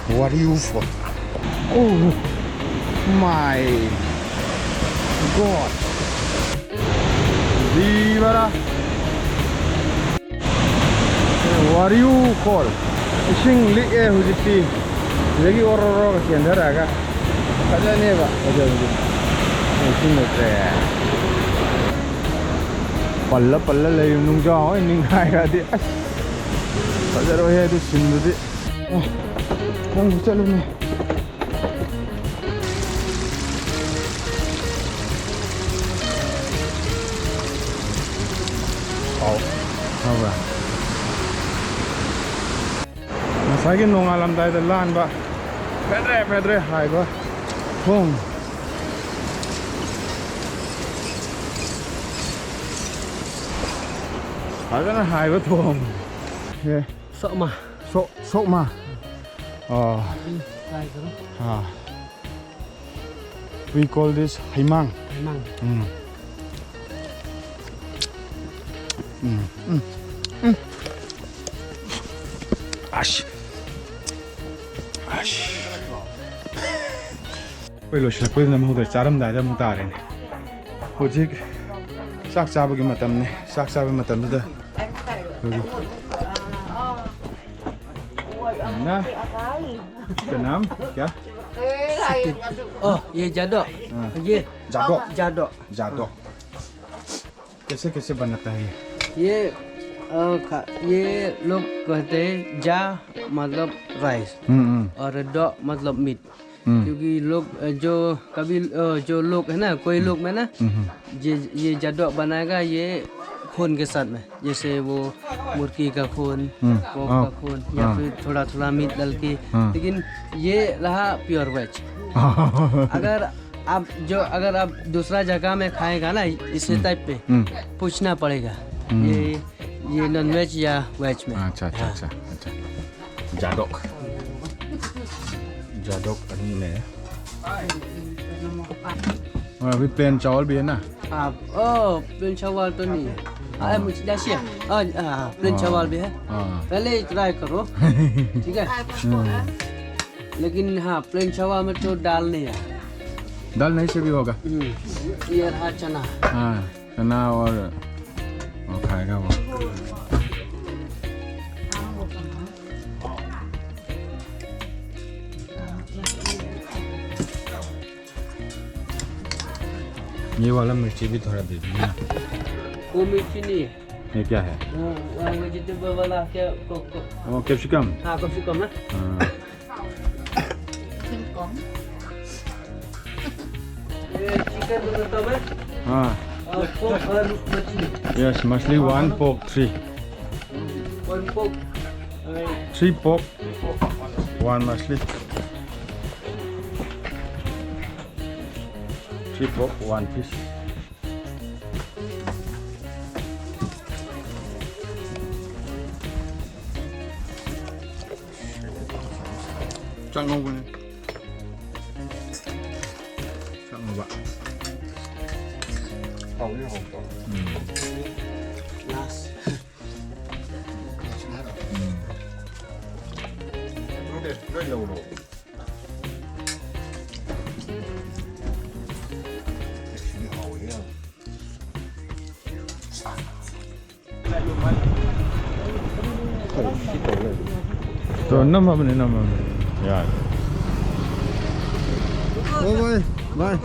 Wariufo. Oh my god. Viva la Wariufo. Sing li e hujiti. Lagi orang-orang kasihan darah kan. Kaja ni pak. Kaja ni. Sing le. Palla le yung jauh ini ngai ada. Kaja rohe itu sindu di. Nang bisa lu ni. Oh, apa? Masih nong alam dah itu lan ba. Pedre hai ba. Hong. Ada na hai ba thong. Ye. Sok mah. Sok mah. Oh. We call this haimang. Memang. Ash. Pelo shla pelo na muda charam da da mutare ne. Hojik sak chaba gi matam ne. Sak chaba matam da. Na. Cái नाम क्या? Oh, ये जादो. ये जादो. कैसे बनता है ये लोग कहते हैं जा मतलब राइस और डो मतलब मीट क्योंकि लोग जो लोग है ना कोई लोग में ना ये जादो बनाएगा ये खून के साथ में जैसे वो मुर्गी का खून पोक का खून या फिर थोड़ा मीट डाल के लेकिन ये रहा प्योर वेज अगर आप दूसरा जगह में खाएगा ना इसी टाइप पे पूछना पड़ेगा ये नॉन वेज या वेज में अच्छा जादोक अन्नी ने और अभी प्लेन चावल भी है ना प्लेन चावल तो नहीं है मुझे दाशिया प्लेन चावल भी है पहले ट्राई करो ठीक है लेकिन हाँ प्लेन चावल में तो दाल नहीं है दाल नहीं से भी होगा ये रहा चना चना और खाएगा वो ये वाला मिर्ची भी थोड़ा दे दीजिए ना वो मिर्ची नहीं है ये क्या है वो वेजिटेबल वाला क्या कैप्सिकम हाँ कैप्सिकम ना चिकन बनाता है हाँ pork और मछली yes मछली 1 pork 3 1 pork 3 pork 1 मछली 3 pork 1 fish Chẳng ngon quá Chẳng ngon vậy Hồng với hồng có last Nó đẹp rất lâu rồi Rồi 5 hôm này 5 hôm này Yeah. Bye bye.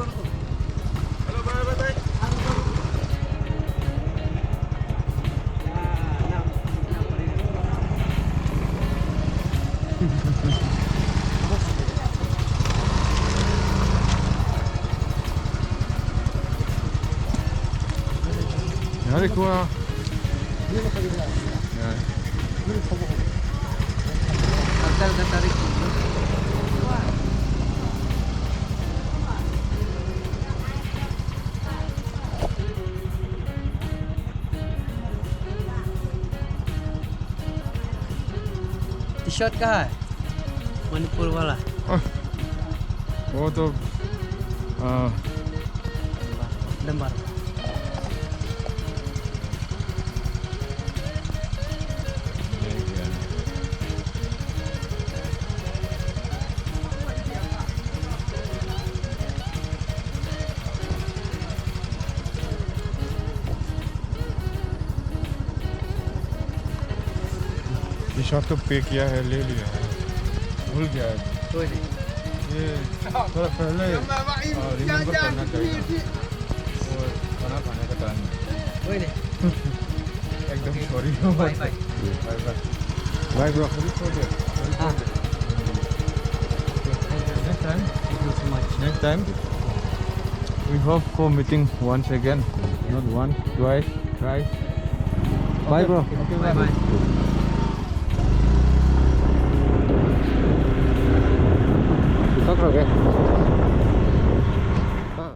Hadi kuah. Akal tarik. T-shirt कहाँ है? मणिपुर वाला। वो तो dumber. ये shot तो पे किया है, ले लिया है, भूल गया है। कोई नहीं। ये थोड़ा पहले रिमेंबर करना चाहिए और खाना खाने का टाइम है। कोई नहीं। एकदम sorry. Bye bye. Bye bro. हाँ। Next time. Thank you so much. Next time. We hope for meeting once again. Not once, twice, thrice. Bye bro. Okay, bye bye. Kita kerja.